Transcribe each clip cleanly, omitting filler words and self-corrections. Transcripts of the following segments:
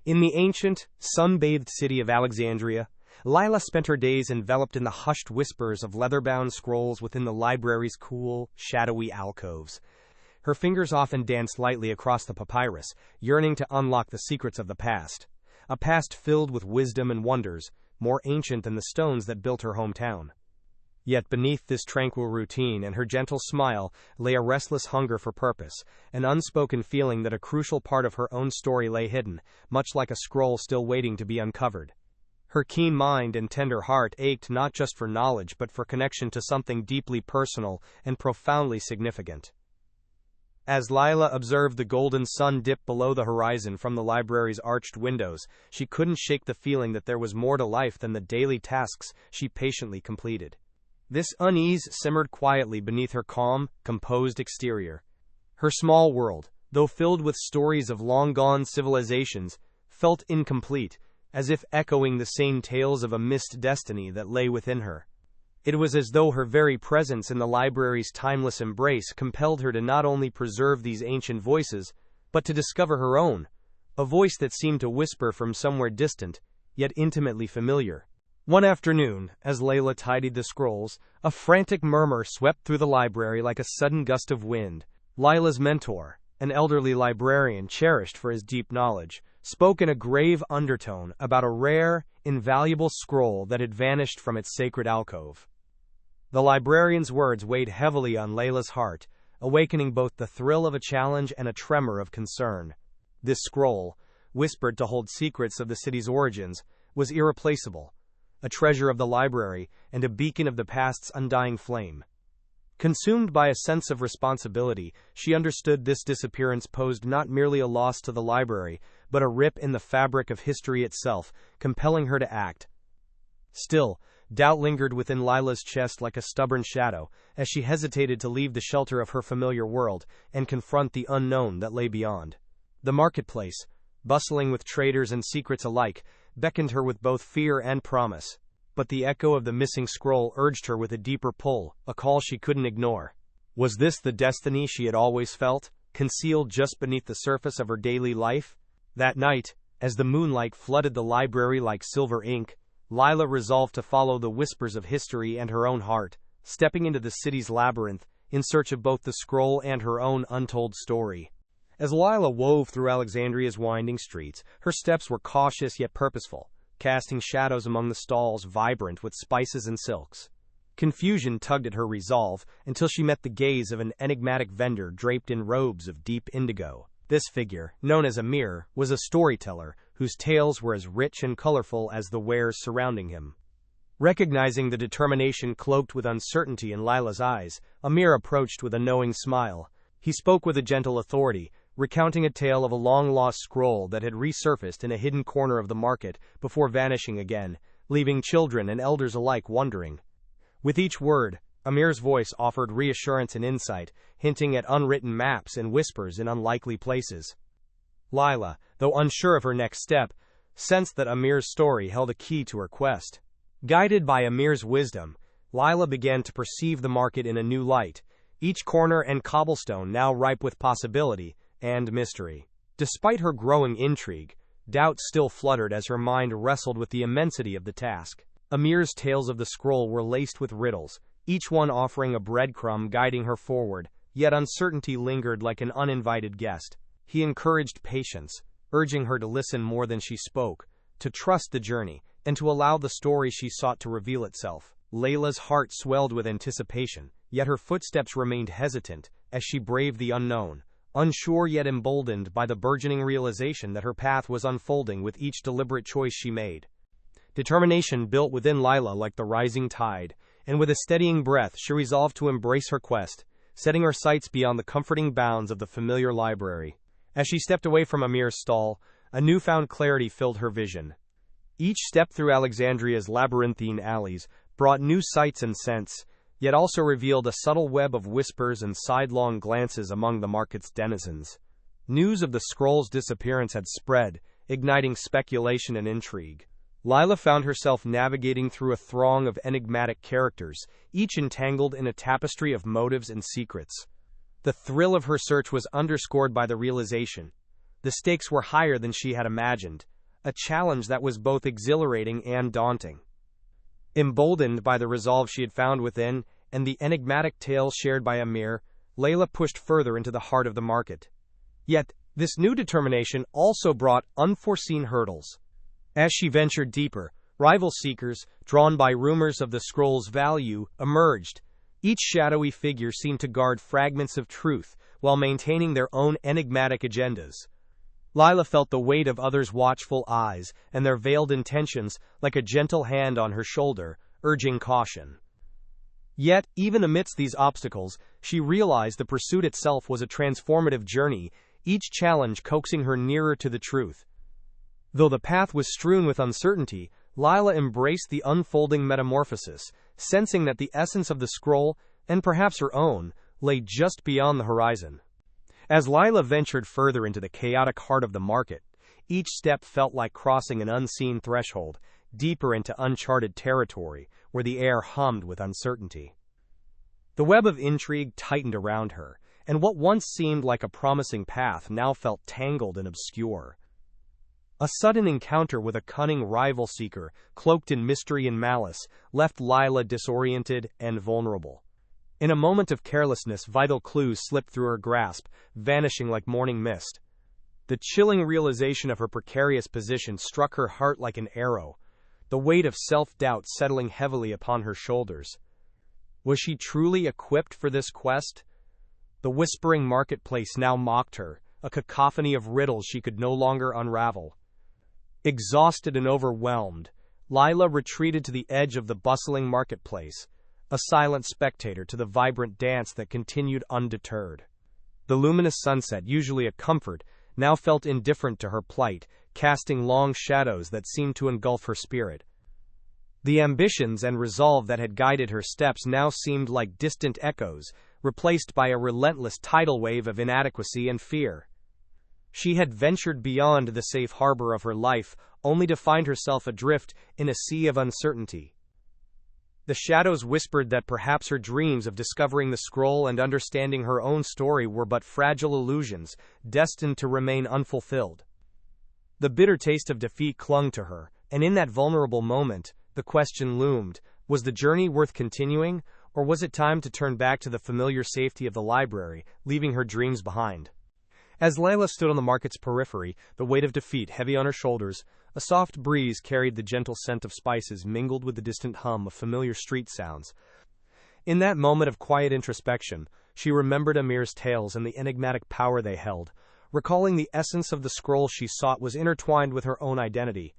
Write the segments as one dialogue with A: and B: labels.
A: In the ancient, sun-bathed city of Alexandria, Layla spent her days enveloped in the hushed whispers of leather-bound scrolls within the library's cool, shadowy alcoves. Her fingers often danced lightly across the papyrus, yearning to unlock the secrets of the past. A past filled with wisdom and wonders, more ancient than the stones that built her hometown. Yet beneath this tranquil routine and her gentle smile lay a restless hunger for purpose, an unspoken feeling that a crucial part of her own story lay hidden, much like a scroll still waiting to be uncovered. Her keen mind and tender heart ached not just for knowledge but for connection to something deeply personal and profoundly significant. As Layla observed the golden sun dip below the horizon from the library's arched windows, she couldn't shake the feeling that there was more to life than the daily tasks she patiently completed. This unease simmered quietly beneath her calm, composed exterior. Her small world, though filled with stories of long-gone civilizations, felt incomplete, as if echoing the same tales of a missed destiny that lay within her. It was as though her very presence in the library's timeless embrace compelled her to not only preserve these ancient voices, but to discover her own, a voice that seemed to whisper from somewhere distant, yet intimately familiar. One afternoon, as Layla tidied the scrolls, a frantic murmur swept through the library like a sudden gust of wind. Layla's mentor, an elderly librarian cherished for his deep knowledge, spoke in a grave undertone about a rare, invaluable scroll that had vanished from its sacred alcove. The librarian's words weighed heavily on Layla's heart, awakening both the thrill of a challenge and a tremor of concern. This scroll, whispered to hold secrets of the city's origins, was irreplaceable, a treasure of the library and a beacon of the past's undying flame. Consumed by a sense of responsibility, she understood this disappearance posed not merely a loss to the library, but a rip in the fabric of history itself, compelling her to act. Still, doubt lingered within Layla's chest like a stubborn shadow, as she hesitated to leave the shelter of her familiar world and confront the unknown that lay beyond. The marketplace, bustling with traders and secrets alike, beckoned her with both fear and promise. But the echo of the missing scroll urged her with a deeper pull, a call she couldn't ignore. Was this the destiny she had always felt, concealed just beneath the surface of her daily life? That night, as the moonlight flooded the library like silver ink, Layla resolved to follow the whispers of history and her own heart, stepping into the city's labyrinth, in search of both the scroll and her own untold story. As Layla wove through Alexandria's winding streets, her steps were cautious yet purposeful, casting shadows among the stalls vibrant with spices and silks. Confusion tugged at her resolve until she met the gaze of an enigmatic vendor draped in robes of deep indigo. This figure, known as a mirror, was a storyteller whose tales were as rich and colorful as the wares surrounding him. Recognizing the determination cloaked with uncertainty in Layla's eyes, Amir approached with a knowing smile. He spoke with a gentle authority, recounting a tale of a long-lost scroll that had resurfaced in a hidden corner of the market before vanishing again, leaving children and elders alike wondering. With each word, Amir's voice offered reassurance and insight, hinting at unwritten maps and whispers in unlikely places. Layla, though unsure of her next step, sensed that Amir's story held a key to her quest. Guided by Amir's wisdom, Layla began to perceive the market in a new light, each corner and cobblestone now ripe with possibility and mystery. Despite her growing intrigue, doubt still fluttered as her mind wrestled with the immensity of the task. Amir's tales of the scroll were laced with riddles, each one offering a breadcrumb guiding her forward, yet uncertainty lingered like an uninvited guest. He encouraged patience, urging her to listen more than she spoke, to trust the journey, and to allow the story she sought to reveal itself. Layla's heart swelled with anticipation, yet her footsteps remained hesitant as she braved the unknown, unsure yet emboldened by the burgeoning realization that her path was unfolding with each deliberate choice she made. Determination built within Layla like the rising tide, and with a steadying breath she resolved to embrace her quest, setting her sights beyond the comforting bounds of the familiar library. As she stepped away from Amir's stall, a newfound clarity filled her vision. Each step through Alexandria's labyrinthine alleys brought new sights and scents, yet also revealed a subtle web of whispers and sidelong glances among the market's denizens. News of the scroll's disappearance had spread, igniting speculation and intrigue. Layla found herself navigating through a throng of enigmatic characters, each entangled in a tapestry of motives and secrets. The thrill of her search was underscored by the realization The stakes were higher than she had imagined, a challenge that was both exhilarating and daunting. Emboldened by the resolve she had found within, and the enigmatic tales shared by Amir, Layla pushed further into the heart of the market. Yet, this new determination also brought unforeseen hurdles. As she ventured deeper, rival seekers, drawn by rumors of the scroll's value, emerged. Each shadowy figure seemed to guard fragments of truth, while maintaining their own enigmatic agendas. Layla felt the weight of others' watchful eyes, and their veiled intentions, like a gentle hand on her shoulder, urging caution. Yet, even amidst these obstacles, she realized the pursuit itself was a transformative journey, each challenge coaxing her nearer to the truth. Though the path was strewn with uncertainty, Layla embraced the unfolding metamorphosis, sensing that the essence of the scroll, and perhaps her own, lay just beyond the horizon. As Layla ventured further into the chaotic heart of the market, each step felt like crossing an unseen threshold, deeper into uncharted territory, where the air hummed with uncertainty. The web of intrigue tightened around her, and what once seemed like a promising path now felt tangled and obscure. A sudden encounter with a cunning rival seeker, cloaked in mystery and malice, left Layla disoriented and vulnerable. In a moment of carelessness, vital clues slipped through her grasp, vanishing like morning mist. The chilling realization of her precarious position struck her heart like an arrow, the weight of self-doubt settling heavily upon her shoulders. Was she truly equipped for this quest? The whispering marketplace now mocked her, a cacophony of riddles she could no longer unravel. Exhausted and overwhelmed, Layla retreated to the edge of the bustling marketplace, a silent spectator to the vibrant dance that continued undeterred. The luminous sunset, usually a comfort, now felt indifferent to her plight, casting long shadows that seemed to engulf her spirit. The ambitions and resolve that had guided her steps now seemed like distant echoes, replaced by a relentless tidal wave of inadequacy and fear. She had ventured beyond the safe harbor of her life, only to find herself adrift in a sea of uncertainty. The shadows whispered that perhaps her dreams of discovering the scroll and understanding her own story were but fragile illusions, destined to remain unfulfilled. The bitter taste of defeat clung to her, and in that vulnerable moment, the question loomed: was the journey worth continuing, or was it time to turn back to the familiar safety of the library, leaving her dreams behind? As Layla stood on the market's periphery, the weight of defeat heavy on her shoulders, a soft breeze carried the gentle scent of spices mingled with the distant hum of familiar street sounds. In that moment of quiet introspection, she remembered Amir's tales and the enigmatic power they held, recalling the essence of the scroll she sought was intertwined with her own identity.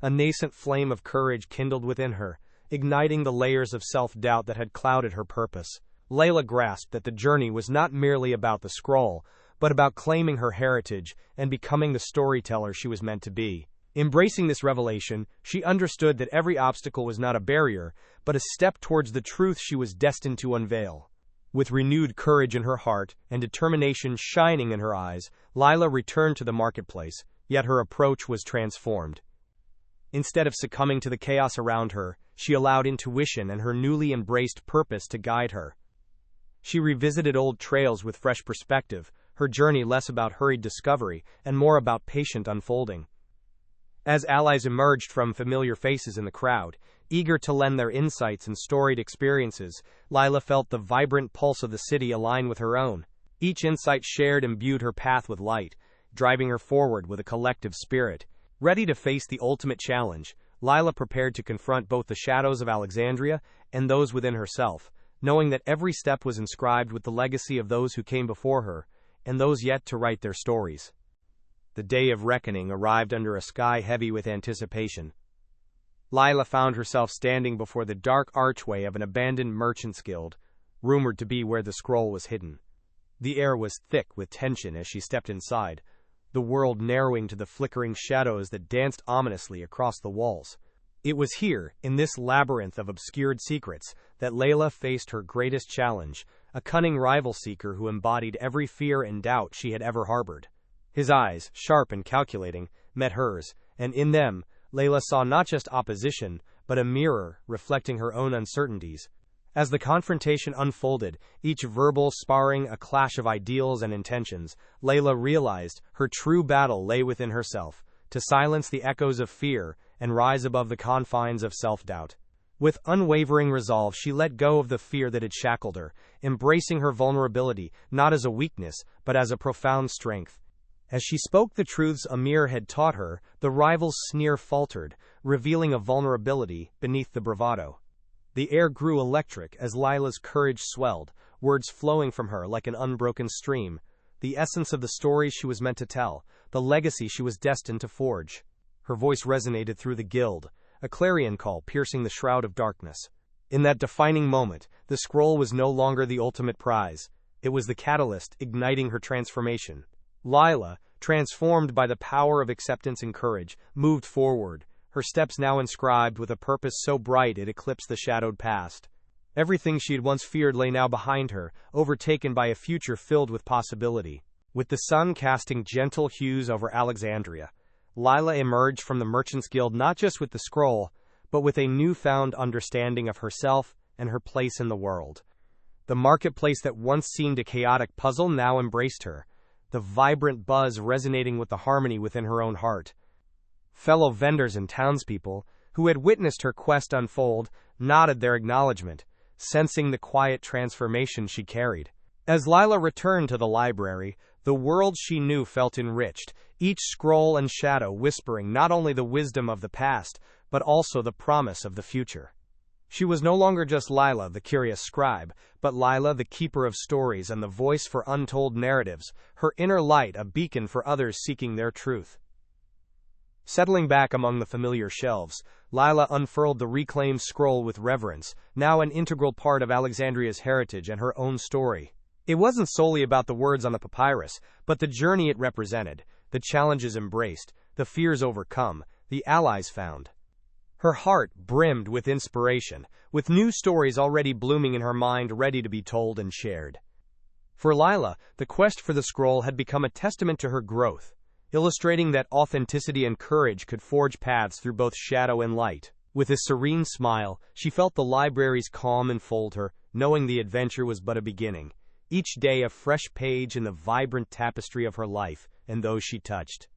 A: A nascent flame of courage kindled within her, igniting the layers of self-doubt that had clouded her purpose. Layla grasped that the journey was not merely about the scroll, but about claiming her heritage and becoming the storyteller she was meant to be. Embracing this revelation, she understood that every obstacle was not a barrier, but a step towards the truth she was destined to unveil. With renewed courage in her heart and determination shining in her eyes, Layla returned to the marketplace, yet her approach was transformed. Instead of succumbing to the chaos around her, she allowed intuition and her newly embraced purpose to guide her. She revisited old trails with fresh perspective, her journey less about hurried discovery and more about patient unfolding. As allies emerged from familiar faces in the crowd, eager to lend their insights and storied experiences, Layla felt the vibrant pulse of the city align with her own. Each insight shared imbued her path with light, driving her forward with a collective spirit. Ready to face the ultimate challenge, Layla prepared to confront both the shadows of Alexandria and those within herself, knowing that every step was inscribed with the legacy of those who came before her, and those yet to write their stories. The day of reckoning arrived under a sky heavy with anticipation. Layla found herself standing before the dark archway of an abandoned merchant's guild, rumored to be where the scroll was hidden. The air was thick with tension as she stepped inside, the world narrowing to the flickering shadows that danced ominously across the walls. It was here, in this labyrinth of obscured secrets, that Layla faced her greatest challenge, a cunning rival seeker who embodied every fear and doubt she had ever harbored. His eyes, sharp and calculating, met hers, and in them, Layla saw not just opposition, but a mirror reflecting her own uncertainties. As the confrontation unfolded, each verbal sparring a clash of ideals and intentions, Layla realized her true battle lay within herself, to silence the echoes of fear and rise above the confines of self-doubt. With unwavering resolve, she let go of the fear that had shackled her, embracing her vulnerability not as a weakness, but as a profound strength. As she spoke the truths Amir had taught her, the rival's sneer faltered, revealing a vulnerability beneath the bravado. The air grew electric as Layla's courage swelled, words flowing from her like an unbroken stream, the essence of the stories she was meant to tell, the legacy she was destined to forge. Her voice resonated through the guild, a clarion call piercing the shroud of darkness. In that defining moment, the scroll was no longer the ultimate prize. It was the catalyst igniting her transformation. Layla, transformed by the power of acceptance and courage, moved forward, her steps now inscribed with a purpose so bright it eclipsed the shadowed past. Everything she had once feared lay now behind her, overtaken by a future filled with possibility. With the sun casting gentle hues over Alexandria, Layla emerged from the Merchants Guild not just with the scroll, but with a newfound understanding of herself and her place in the world. The marketplace that once seemed a chaotic puzzle now embraced her, the vibrant buzz resonating with the harmony within her own heart. Fellow vendors and townspeople, who had witnessed her quest unfold, nodded their acknowledgement, sensing the quiet transformation she carried. As Layla returned to the library, the world she knew felt enriched, each scroll and shadow whispering not only the wisdom of the past, but also the promise of the future. She was no longer just Layla, the curious scribe, but Layla, the keeper of stories and the voice for untold narratives, her inner light a beacon for others seeking their truth. Settling back among the familiar shelves, Layla unfurled the reclaimed scroll with reverence, now an integral part of Alexandria's heritage and her own story. It wasn't solely about the words on the papyrus, but the journey it represented, the challenges embraced, the fears overcome, the allies found. Her heart brimmed with inspiration, with new stories already blooming in her mind ready to be told and shared. For Layla, the quest for the scroll had become a testament to her growth, illustrating that authenticity and courage could forge paths through both shadow and light. With a serene smile, she felt the library's calm enfold her, knowing the adventure was but a beginning, each day a fresh page in the vibrant tapestry of her life and those she touched.